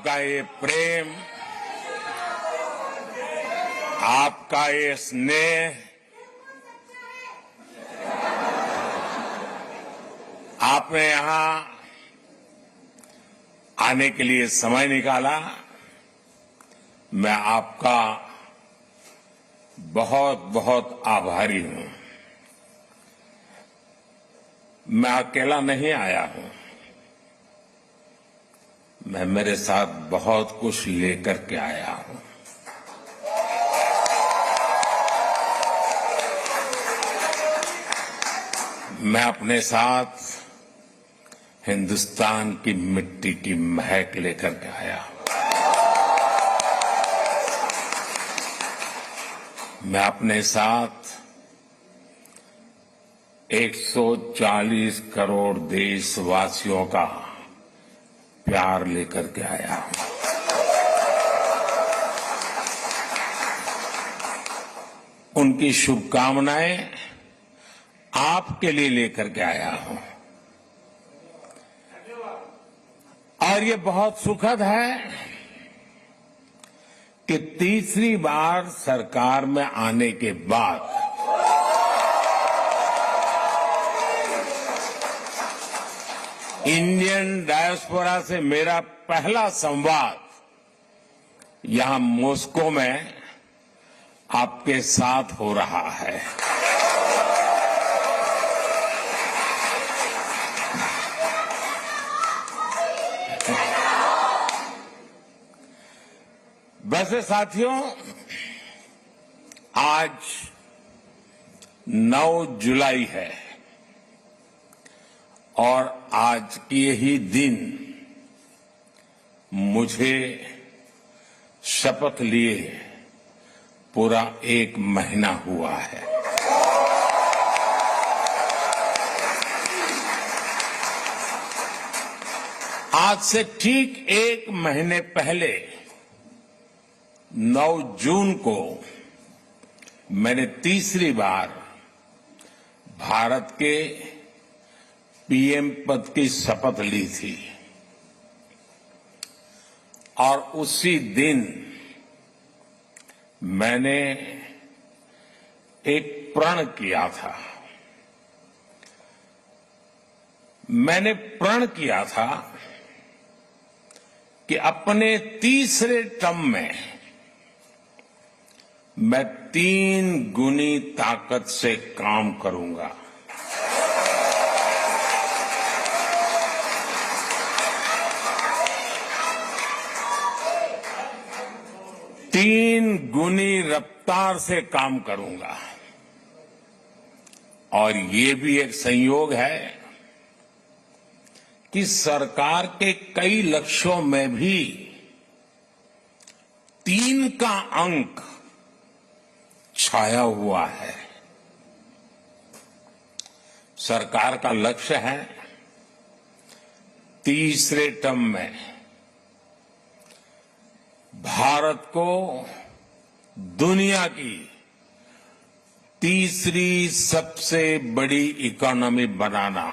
आपका ये प्रेम, आपका ये स्नेह, आपने यहां आने के लिए समय निकाला, मैं आपका बहुत बहुत आभारी हूं। मैं अकेला नहीं आया हूं, मैं मेरे साथ बहुत कुछ लेकर के आया हूं। मैं अपने साथ हिंदुस्तान की मिट्टी की महक लेकर के आया हूं। मैं अपने साथ 140 करोड़ देशवासियों का प्यार लेकर के आया हूं। उनकी शुभकामनाएं आपके लिए लेकर के आया हूं। और ये बहुत सुखद है कि तीसरी बार सरकार में आने के बाद इंडियन डायस्पोरा से मेरा पहला संवाद यहां मॉस्को में आपके साथ हो रहा है। वैसे साथियों, आज 9 जुलाई है और आज के ही दिन मुझे शपथ लिए पूरा 1 महीना हुआ है। आज से ठीक 1 महीने पहले 9 जून को मैंने तीसरी बार भारत के पीएम पद की शपथ ली थी और उसी दिन मैंने एक प्रण किया था। मैंने प्रण किया था कि अपने तीसरे टर्म में मैं 3 गुनी ताकत से काम करूंगा। तीन गुनी रफ्तार से काम करूंगा। और ये भी एक संयोग है कि सरकार के कई लक्ष्यों में भी 3 का अंक छाया हुआ है। सरकार का लक्ष्य है तीसरे टर्म में भारत को दुनिया की तीसरी सबसे बड़ी इकोनॉमी बनाना।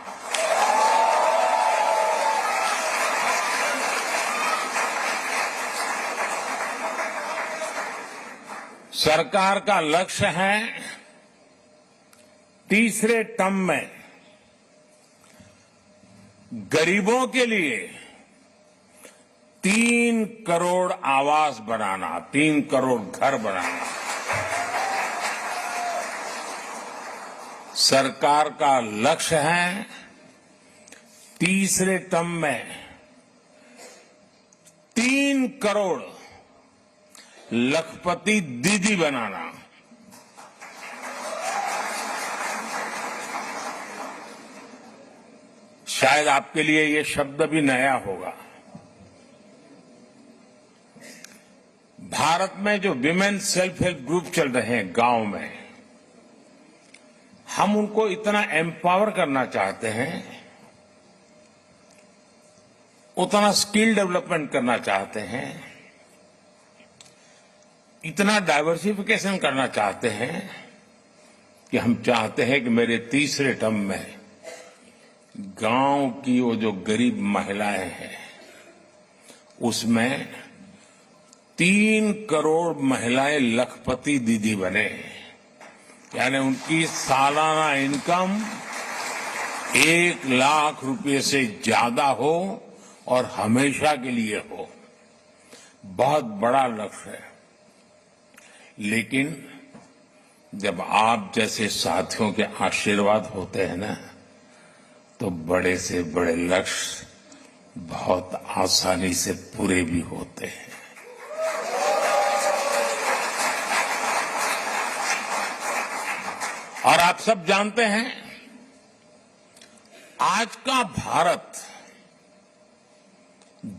सरकार का लक्ष्य है तीसरे टर्म में गरीबों के लिए 3 करोड़ आवास बनाना, 3 करोड़ घर बनाना। सरकार का लक्ष्य है तीसरे टर्म में 3 करोड़ लखपति दीदी बनाना। शायद आपके लिए ये शब्द भी नया होगा। भारत में जो विमेन सेल्फ हेल्प ग्रुप चल रहे हैं गांव में, हम उनको इतना एम्पावर करना चाहते हैं, उतना स्किल डेवलपमेंट करना चाहते हैं, इतना डाइवर्सिफिकेशन करना चाहते हैं कि हम चाहते हैं कि मेरे तीसरे टर्म में गांव की वो जो गरीब महिलाएं हैं उसमें 3 करोड़ महिलाएं लखपति दीदी बने, यानी उनकी सालाना इनकम 1 लाख रुपए से ज्यादा हो और हमेशा के लिए हो। बहुत बड़ा लक्ष्य है, लेकिन जब आप जैसे साथियों के आशीर्वाद होते हैं ना, तो बड़े से बड़े लक्ष्य बहुत आसानी से पूरे भी होते हैं। और आप सब जानते हैं, आज का भारत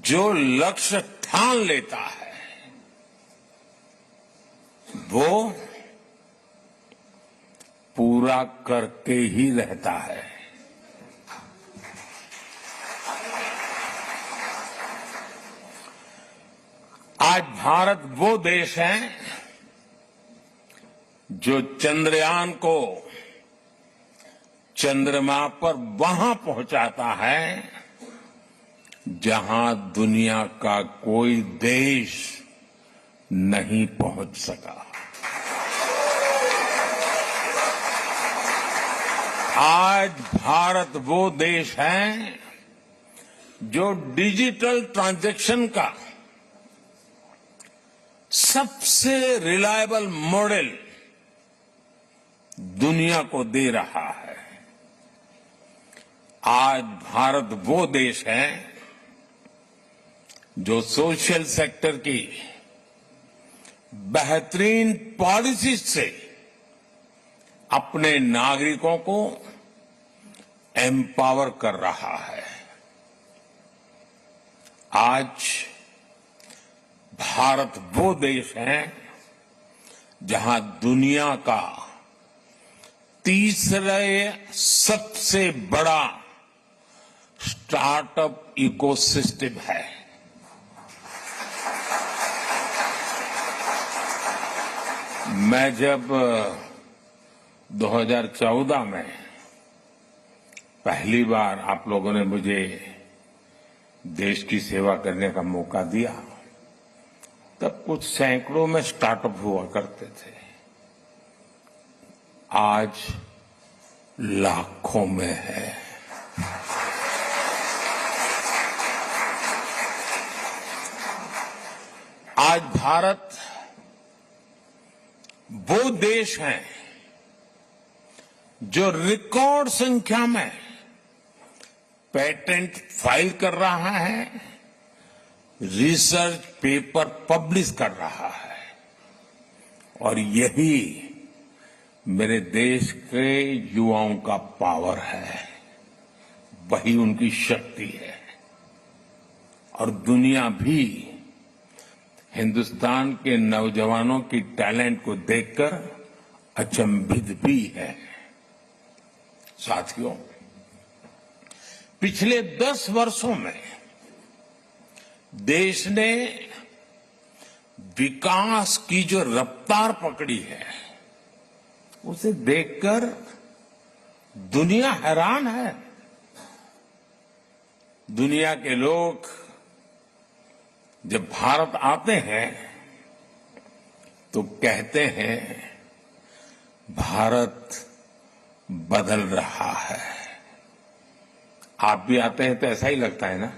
जो लक्ष्य ठान लेता है वो पूरा करके ही रहता है। आज भारत वो देश है जो चंद्रयान को चंद्रमा पर वहां पहुंचाता है जहां दुनिया का कोई देश नहीं पहुंच सका। आज भारत वो देश है जो डिजिटल ट्रांजैक्शन का सबसे रिलायबल मॉडल दुनिया को दे रहा है। आज भारत वो देश है जो सोशल सेक्टर की बेहतरीन पॉलिसी से अपने नागरिकों को एम्पावर कर रहा है। आज भारत वो देश है जहां दुनिया का तीसरे सबसे बड़ा स्टार्टअप इकोसिस्टम है। मैं जब 2014 में पहली बार आप लोगों ने मुझे देश की सेवा करने का मौका दिया, तब कुछ सैकड़ों में स्टार्टअप हुआ करते थे। आज लाखों में है। आज भारत वो देश है जो रिकॉर्ड संख्या में पेटेंट फाइल कर रहा है, रिसर्च पेपर पब्लिश कर रहा है, और यही मेरे देश के युवाओं का पावर है, वही उनकी शक्ति है। और दुनिया भी हिंदुस्तान के नौजवानों की टैलेंट को देखकर अचंभित भी है। साथियों, पिछले 10 वर्षों में देश ने विकास की जो रफ्तार पकड़ी है, उसे देखकर दुनिया हैरान है। दुनिया के लोग जब भारत आते हैं तो कहते हैं भारत बदल रहा है। आप भी आते हैं तो ऐसा ही लगता है ना?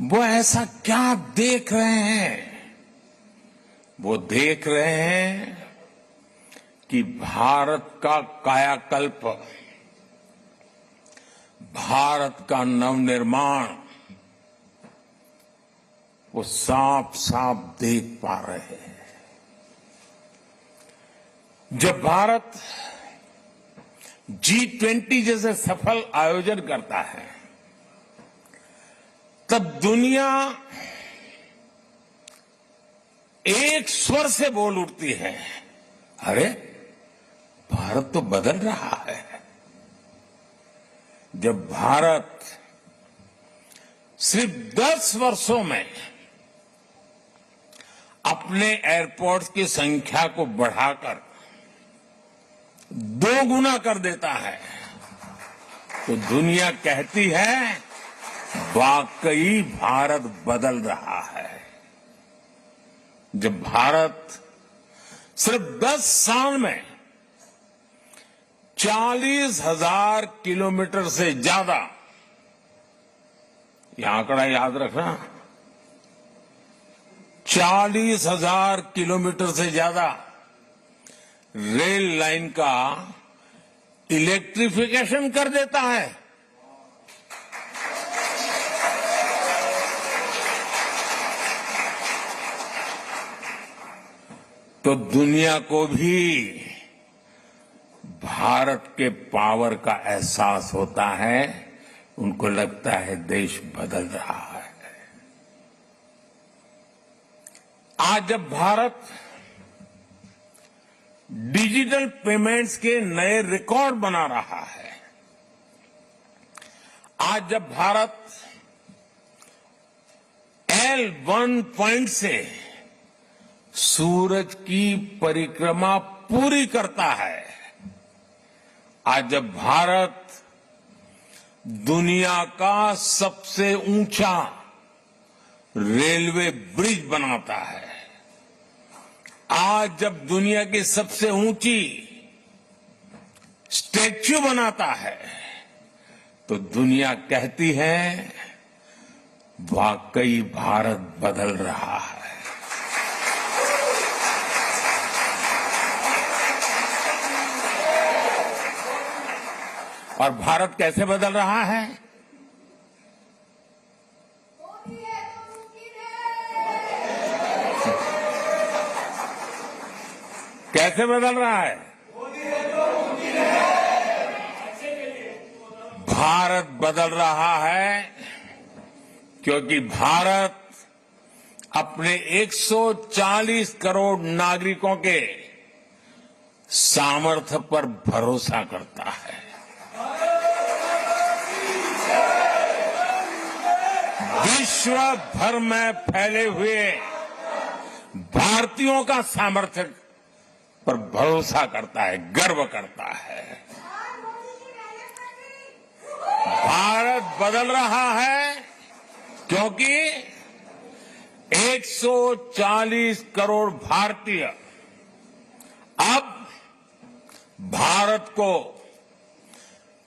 वो ऐसा क्या देख रहे हैं? वो देख रहे हैं कि भारत का कायाकल्प, भारत का नवनिर्माण वो साफ साफ देख पा रहे हैं। जब भारत G20 जैसे सफल आयोजन करता है, तब दुनिया एक स्वर से बोल उठती है, अरे भारत तो बदल रहा है। जब भारत सिर्फ 10 वर्षों में अपने एयरपोर्ट की संख्या को बढ़ाकर दो गुना कर देता है तो दुनिया कहती है वाकई भारत बदल रहा है। जब भारत सिर्फ 10 साल में 40,000 किलोमीटर से ज्यादा, यह आंकड़ा याद रखना, 40,000 किलोमीटर से ज्यादा रेल लाइन का इलेक्ट्रिफिकेशन कर देता है तो दुनिया को भी भारत के पावर का एहसास होता है, उनको लगता है देश बदल रहा है। आज जब भारत डिजिटल पेमेंट्स के नए रिकॉर्ड बना रहा है, आज जब भारत L1 पॉइंट से सूरज की परिक्रमा पूरी करता है, आज जब भारत दुनिया का सबसे ऊंचा रेलवे ब्रिज बनाता है, आज जब दुनिया की सबसे ऊंची स्टैच्यू बनाता है, तो दुनिया कहती है वाकई भारत बदल रहा है। और भारत कैसे बदल रहा है? कैसे बदल रहा है? भारत बदल रहा है क्योंकि भारत अपने 140 करोड़ नागरिकों के सामर्थ्य पर भरोसा करता है। विश्व भर में फैले हुए भारतीयों का सामर्थ्य पर भरोसा करता है, गर्व करता है। भारत बदल रहा है क्योंकि 140 करोड़ भारतीय अब भारत को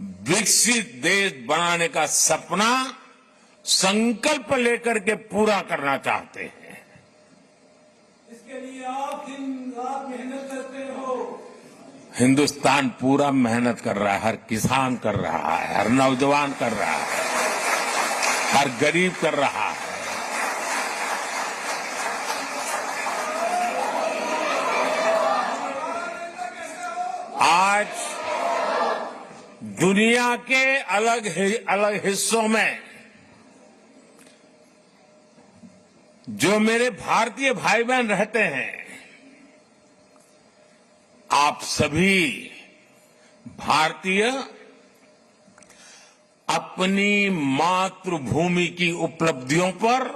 विकसित देश बनाने का सपना संकल्प लेकर के पूरा करना चाहते हैं। इसके लिए आप मेहनत करते हो। हिंदुस्तान पूरा मेहनत कर रहा है, हर किसान कर रहा है, हर नौजवान कर रहा है, हर गरीब कर रहा है। आज दुनिया के अलग हिस्सों में जो मेरे भारतीय भाई बहन रहते हैं, आप सभी भारतीय अपनी मातृभूमि की उपलब्धियों पर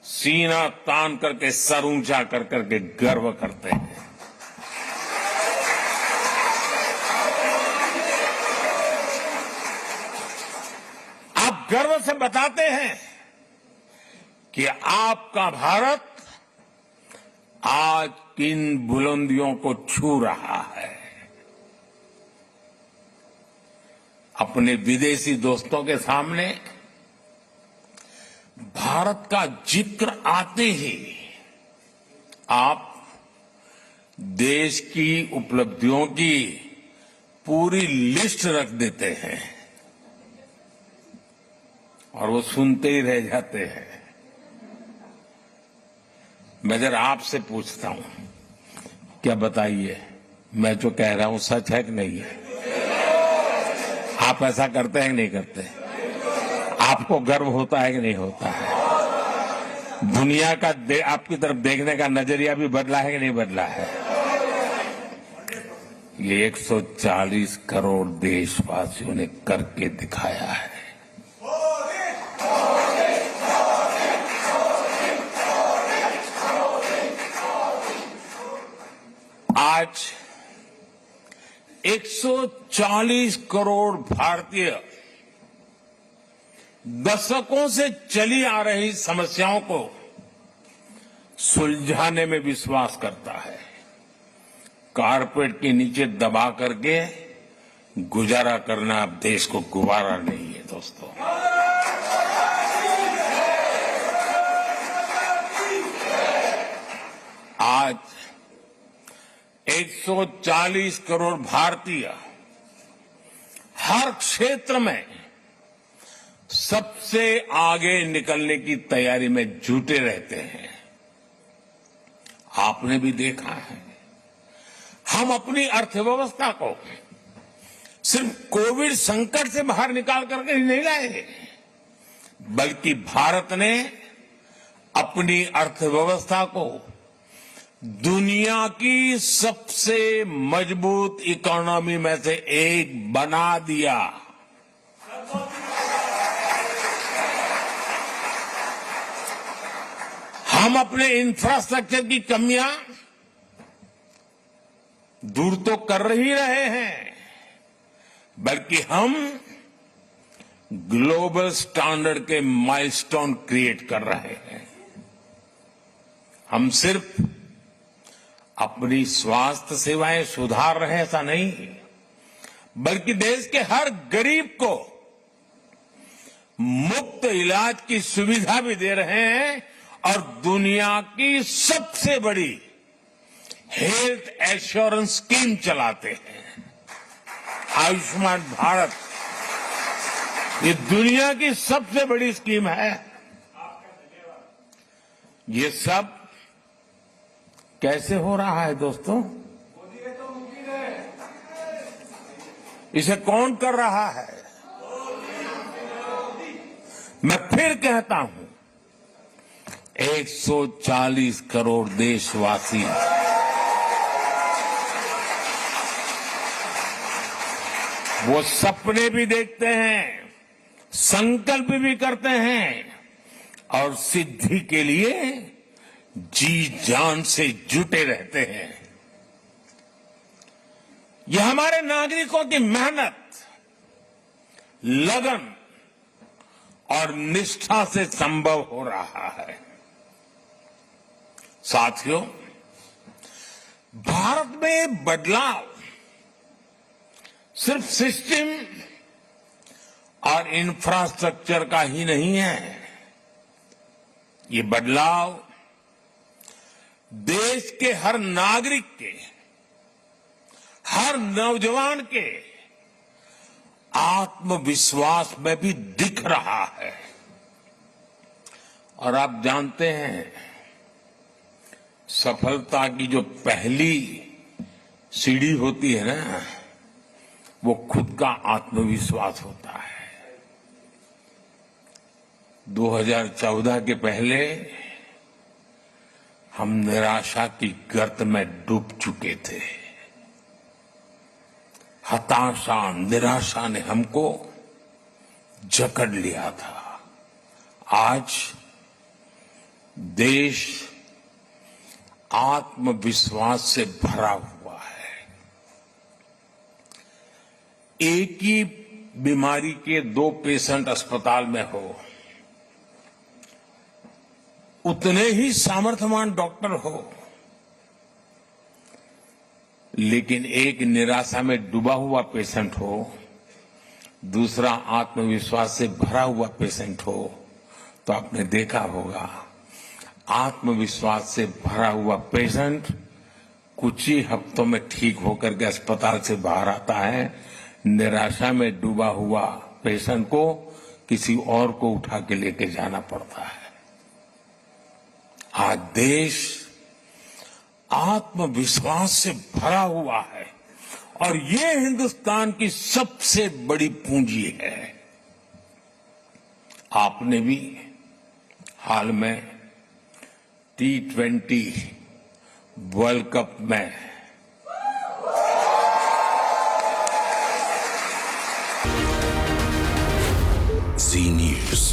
सीना तान करके, सर ऊंचा कर करके गर्व करते हैं। आप गर्व से बताते हैं कि आपका भारत आज किन बुलंदियों को छू रहा है। अपने विदेशी दोस्तों के सामने भारत का जिक्र आते ही आप देश की उपलब्धियों की पूरी लिस्ट रख देते हैं और वो सुनते ही रह जाते हैं। मैं जरा आपसे पूछता हूं, क्या बताइए, मैं जो कह रहा हूं सच है कि नहीं है? आप ऐसा करते हैं कि नहीं करते? आपको गर्व होता है कि नहीं होता है? दुनिया का आपकी तरफ देखने का नजरिया भी बदला है कि नहीं बदला है? ये 140 करोड़ देशवासियों ने करके दिखाया है। आज 140 करोड़ भारतीय दशकों से चली आ रही समस्याओं को सुलझाने में विश्वास करता है। कारपेट के नीचे दबा करके गुजारा करना अब देश को गुवारा नहीं है दोस्तों। आज 140 करोड़ भारतीय हर क्षेत्र में सबसे आगे निकलने की तैयारी में जुटे रहते हैं। आपने भी देखा है, हम अपनी अर्थव्यवस्था को सिर्फ कोविड संकट से बाहर निकाल करके ही नहीं लाए, बल्कि भारत ने अपनी अर्थव्यवस्था को दुनिया की सबसे मजबूत इकोनॉमी में से एक बना दिया। हम अपने इंफ्रास्ट्रक्चर की कमियां दूर तो कर ही रहे हैं, बल्कि हम ग्लोबल स्टैंडर्ड के माइलस्टोन क्रिएट कर रहे हैं। हम सिर्फ अपनी स्वास्थ्य सेवाएं सुधार रहे हैं ऐसा नहीं, बल्कि देश के हर गरीब को मुफ्त इलाज की सुविधा भी दे रहे हैं और दुनिया की सबसे बड़ी हेल्थ एश्योरेंस स्कीम चलाते हैं। आयुष्मान भारत ये दुनिया की सबसे बड़ी स्कीम है। ये सब कैसे हो रहा है दोस्तों? इसे कौन कर रहा है? मैं फिर कहता हूं, 140 करोड़ देशवासी वो सपने भी देखते हैं, संकल्प भी करते हैं और सिद्धि के लिए जी जान से जुटे रहते हैं। यह हमारे नागरिकों की मेहनत, लगन और निष्ठा से संभव हो रहा है। साथियों, भारत में बदलाव सिर्फ सिस्टम और इंफ्रास्ट्रक्चर का ही नहीं है। ये बदलाव देश के हर नागरिक के, हर नौजवान के आत्मविश्वास में भी दिख रहा है। और आप जानते हैं, सफलता की जो पहली सीढ़ी होती है ना, वो खुद का आत्मविश्वास होता है। 2014 के पहले हम निराशा की गर्त में डूब चुके थे। हताशा, निराशा ने हमको जकड़ लिया था। आज देश आत्मविश्वास से भरा हुआ है। एक ही बीमारी के 2 पेशेंट अस्पताल में हो, उतने ही सामर्थ्यवान डॉक्टर हो, लेकिन एक निराशा में डूबा हुआ पेशेंट हो, दूसरा आत्मविश्वास से भरा हुआ पेशेंट हो, तो आपने देखा होगा आत्मविश्वास से भरा हुआ पेशेंट कुछ ही हफ्तों में ठीक होकर के अस्पताल से बाहर आता है। निराशा में डूबा हुआ पेशेंट को किसी और को उठा के लेके जाना पड़ता है। आज देश आत्मविश्वास से भरा हुआ है और ये हिंदुस्तान की सबसे बड़ी पूंजी है। आपने भी हाल में T20 वर्ल्ड कप में Z News.